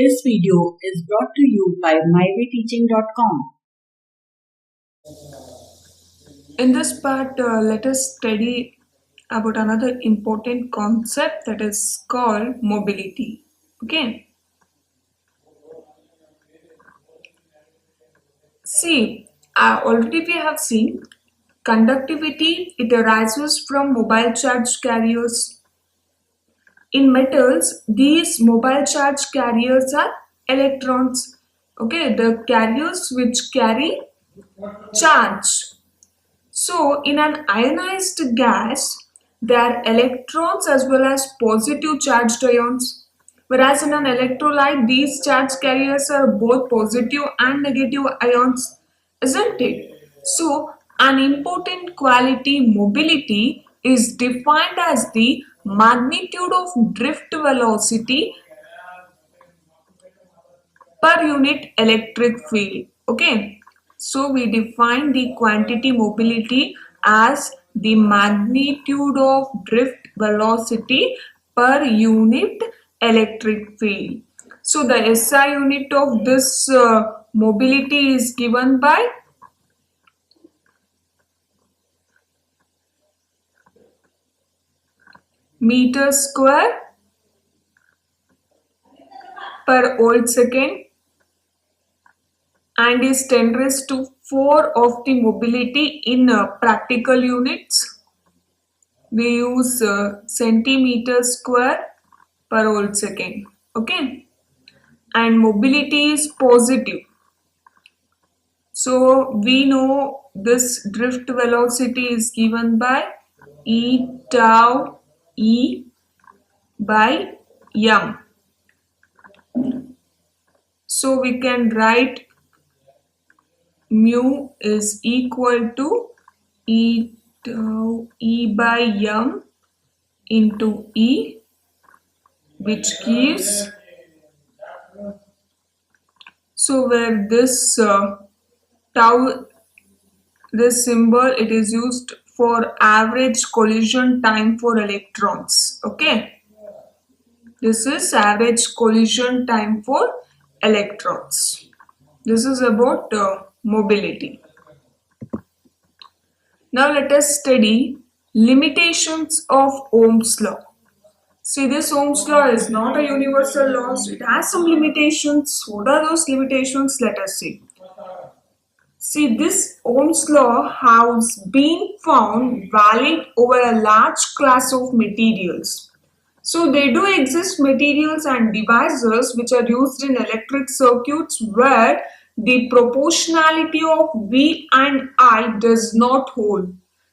This video is brought to you by mywayteaching.com. In this part, let us study about another important concept that is called mobility. Okay. See, already we have seen conductivity, it arises from mobile charge carriers. In metals, these mobile charge carriers are electrons. Okay, the carriers which carry charge. So, in an ionized gas, there are electrons as well as positive charged ions. Whereas in an electrolyte, these charge carriers are both positive and negative ions, isn't it? So, an important quality mobility is defined as the magnitude of drift velocity per unit electric field. Okay, so we define the quantity mobility as the magnitude of drift velocity per unit electric field. So the SI unit of this mobility is given by meter square per volt second and is 10 raised to 4 of the mobility in practical units. We use centimeter square per volt second. Okay, and mobility is positive. So we know this drift velocity is given by E tau E by m. So we can write mu is equal to E tau E by m into E, which gives, so where this tau, this symbol, it is used for average collision time for electrons. Okay, this is average collision time for electrons. This is about mobility. Now let us study limitations of Ohm's law. See, this Ohm's law is not a universal law, so it has some limitations. What are those limitations? Let us see. See, this Ohm's law has been found valid over a large class of materials. So there do exist materials and devices which are used in electric circuits where the proportionality of V and I does not hold,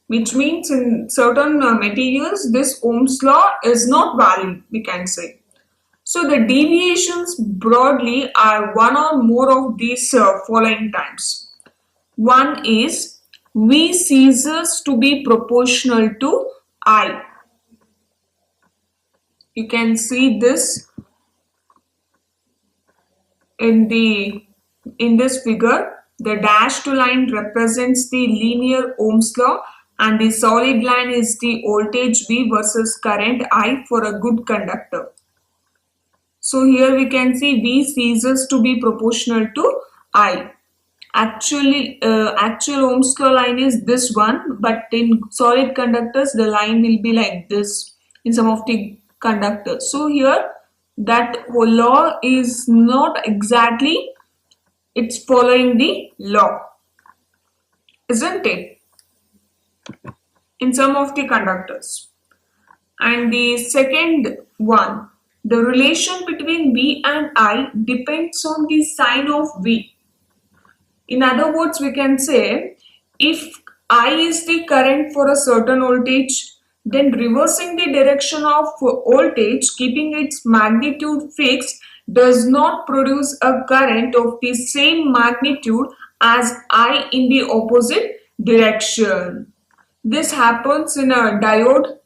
which means in certain materials this Ohm's law is not valid, we can say. So the deviations broadly are one or more of these following types. One is V ceases to be proportional to I. You can see this in this figure. The dashed line represents the linear Ohm's law and the solid line is the voltage V versus current I for a good conductor. So here we can see V ceases to be proportional to I. Actually, actual Ohm's law line is this one, but in solid conductors the line will be like this in some of the conductors. So here that whole law is not exactly, it's following the law, isn't it, in some of the conductors. And the second one, the relation between V and I depends on the sign of V. In other words, we can say if I is the current for a certain voltage, then reversing the direction of voltage, keeping its magnitude fixed, does not produce a current of the same magnitude as I in the opposite direction. This happens in a diode.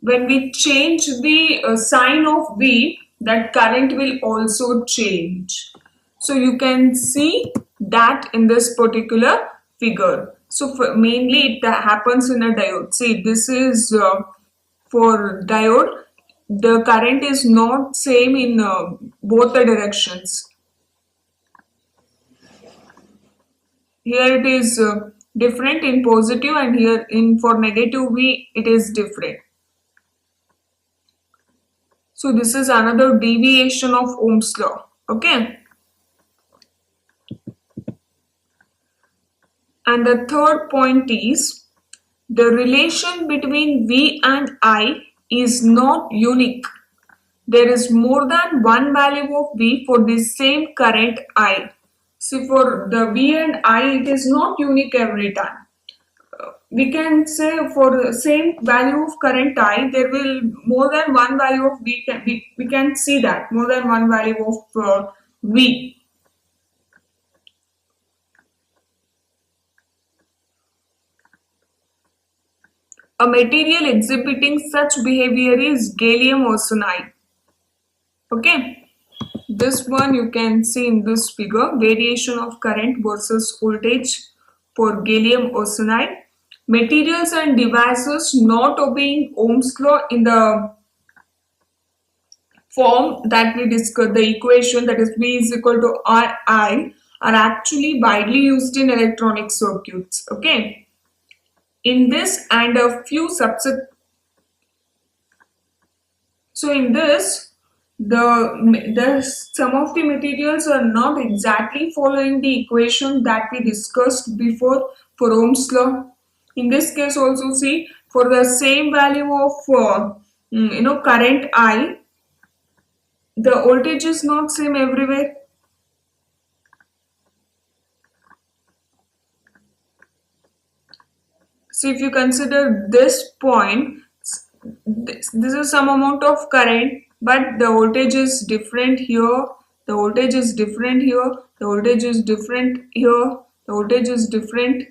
When we change the sign of V, that current will also change. So you can see that in this particular figure. So mainly it happens in a diode. See, this is for diode. the current is not same in both the directions. Here it is different in positive, and here in for negative V it is different. So this is another deviation of Ohm's law. Okay. And the third point is the relation between V and I is not unique. There is more than one value of V for the same current I. See, for the V and I, it is not unique every time. We can say for the same value of current I, there will more than one value of V. We can see that more than one value of V. A material exhibiting such behavior is gallium arsenide. Okay, this one you can see in this figure, variation of current versus voltage for gallium arsenide. Materials and devices not obeying Ohm's law in the form that we discussed, the equation that is V is equal to RI, are actually widely used in electronic circuits. Okay, in this and a few subset. So in this, some of the materials are not exactly following the equation that we discussed before for Ohm's law. In this case also, see, for the same value of current I, the voltage is not same everywhere. So if you consider this point, this is some amount of current, but the voltage is different here, the voltage is different here, the voltage is different here, the voltage is different.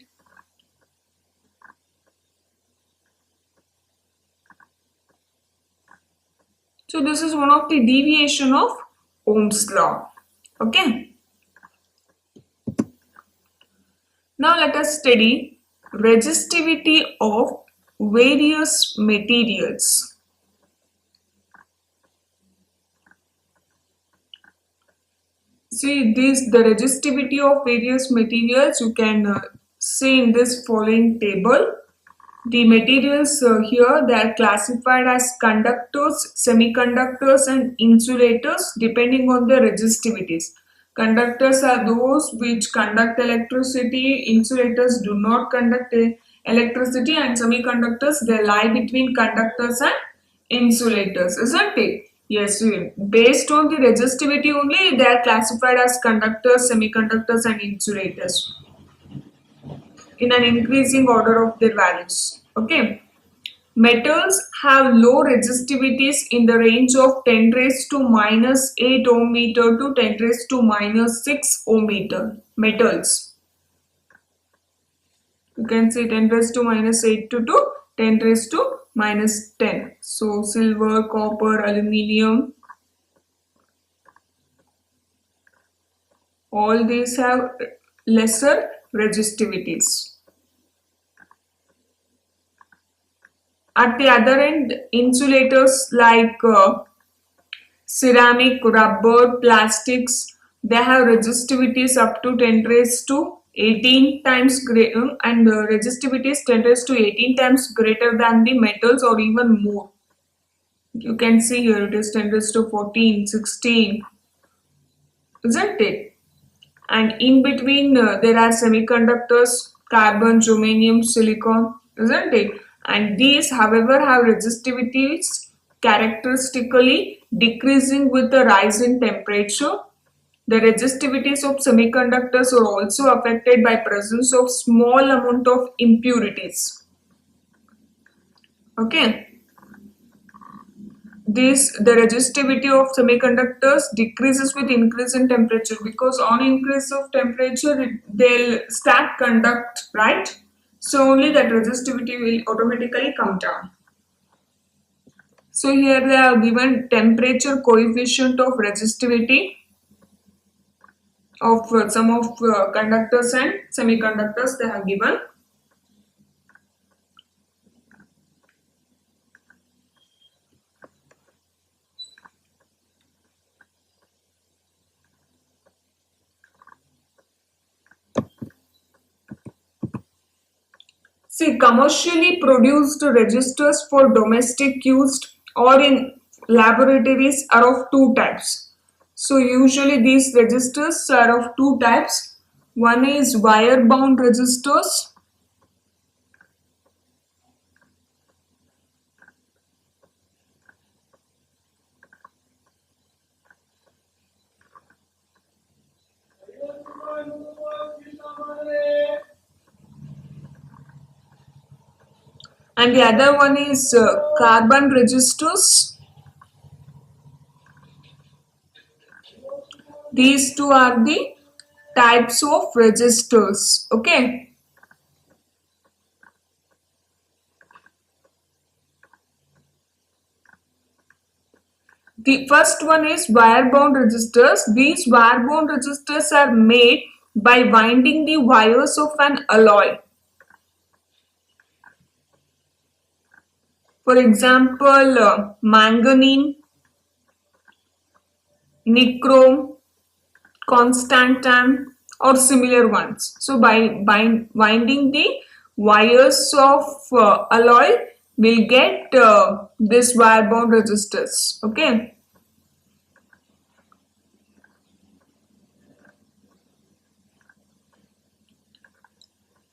So this is one of the deviation of Ohm's law. Okay. Now let us study resistivity of various materials. See the resistivity of various materials you can see in this following table. The materials here, they are classified as conductors, semiconductors and insulators depending on their resistivities. Conductors are those which conduct electricity, insulators do not conduct electricity, and semiconductors, they lie between conductors and insulators, isn't it? Yes, based on the resistivity only, they are classified as conductors, semiconductors and insulators in an increasing order of their values. Okay. Metals have low resistivities in the range of 10 raised to minus 8 ohm meter to 10 raised to minus 6 ohm meter. Metals. You can see 10 raised to minus 8 to 10 raised to minus 10. So silver, copper, aluminium, all these have lesser resistivities. At the other end, insulators like ceramic, rubber, plastics, they have resistivities up to 10 raised to 18 times greater, and resistivities 10 raised to 18 times greater than the metals or even more. You can see here it is 10 raised to 14, 16, isn't it? And in between there are semiconductors, carbon, germanium, silicon, isn't it? And these, however, have resistivities characteristically decreasing with the rise in temperature. The resistivities of semiconductors are also affected by presence of small amount of impurities. Okay. The resistivity of semiconductors decreases with increase in temperature, because on increase of temperature they'll start conduct, right? So only that resistivity will automatically come down. So here they are given temperature coefficient of resistivity of some of conductors and semiconductors they have given. See, commercially produced resistors for domestic used or in laboratories are of two types. So usually these resistors are of two types. One is wire bound resistors. And the other one is carbon resistors. These two are the types of resistors. Okay. The first one is wire bound resistors. These wire bound resistors are made by winding the wires of an alloy. For example, manganese, nichrome, constantan or similar ones. So by winding the wires of alloy, we'll get this wire bound resistors. Okay.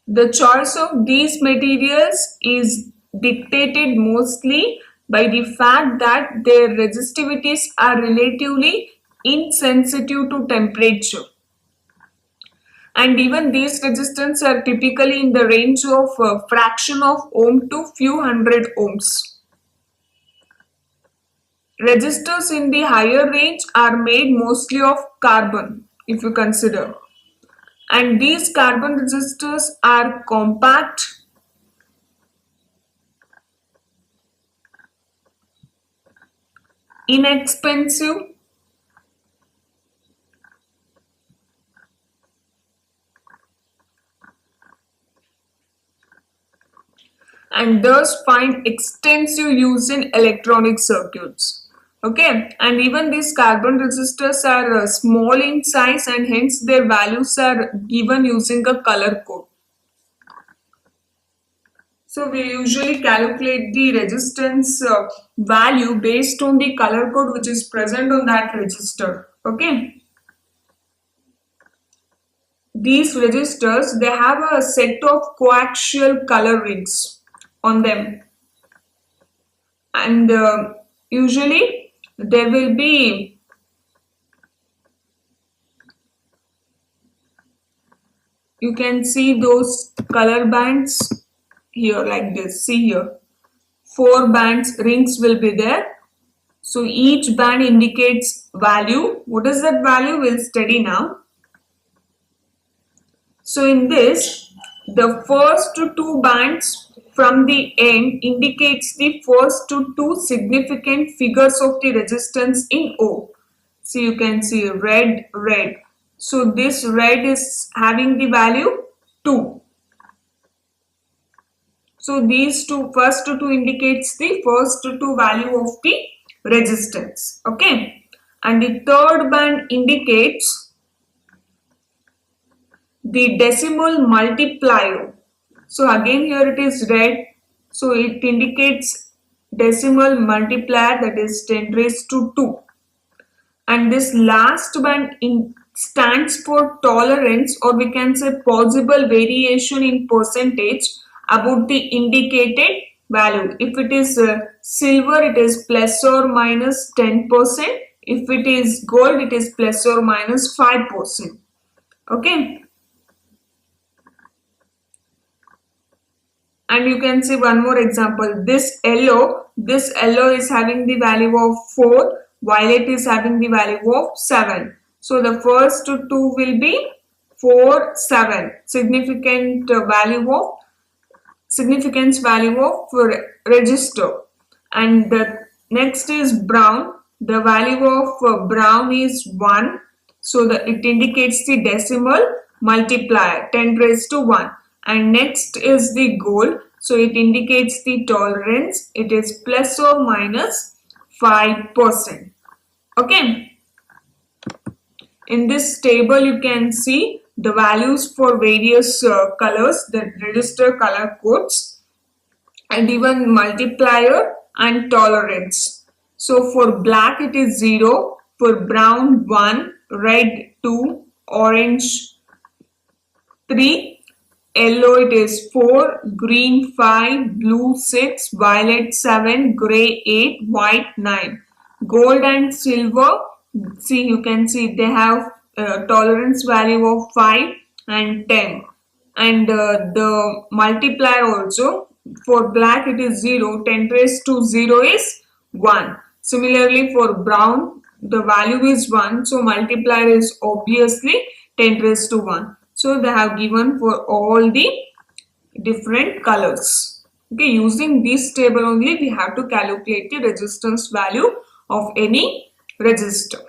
The choice of these materials is dictated mostly by the fact that their resistivities are relatively insensitive to temperature. And even these resistance are typically in the range of a fraction of ohm to few hundred ohms. Resistors in the higher range are made mostly of carbon, if you consider. And these carbon resistors are compact, inexpensive, and thus find extensive use in electronic circuits. Okay, and even these carbon resistors are small in size and hence their values are given using a color code. So we usually calculate the resistance value based on the color code which is present on that resistor. Okay. These resistors, they have a set of coaxial color rings on them, and usually there will be you can see those color bands here like this. See here, 4 bands rings will be there. So each band indicates value. What is that value? We'll study now. So in this, the first 2 bands from the end indicates the first 2 significant figures of the resistance in O. So you can see red, red. So this red is having the value 2. So these first two indicates the first 2 value of the resistance. Okay. And the third band indicates the decimal multiplier. So again here it is red. So it indicates decimal multiplier, that is 10 raised to 2. And this last band stands for tolerance, or we can say possible variation in percentage about the indicated value. If it is silver, it is plus or minus 10%. If it is gold, it is plus or minus 5%. Okay. And you can see one more example. This yellow is having the value of 4. Violet is having the value of 7. So the first 2 will be 4, 7. Significance value of register. And the next is brown. The value of brown is 1. So it indicates the decimal multiplier, 10 raised to 1. And next is the gold. So it indicates the tolerance. It is plus or minus 5%. Okay. In this table you can see the values for various colors, the resistor color codes, and even multiplier and tolerance. So for black it is 0, for brown 1, red 2, orange 3, yellow it is 4, green 5, blue 6, violet 7, grey 8, white 9. Gold and silver, see, you can see they have tolerance value of 5 and 10. And the multiplier also, for black it is 0, 10 raised to 0 is 1. Similarly for brown, the value is 1, so multiplier is obviously 10 raised to 1. So they have given for all the different colors. Okay, using this table only we have to calculate the resistance value of any resistor.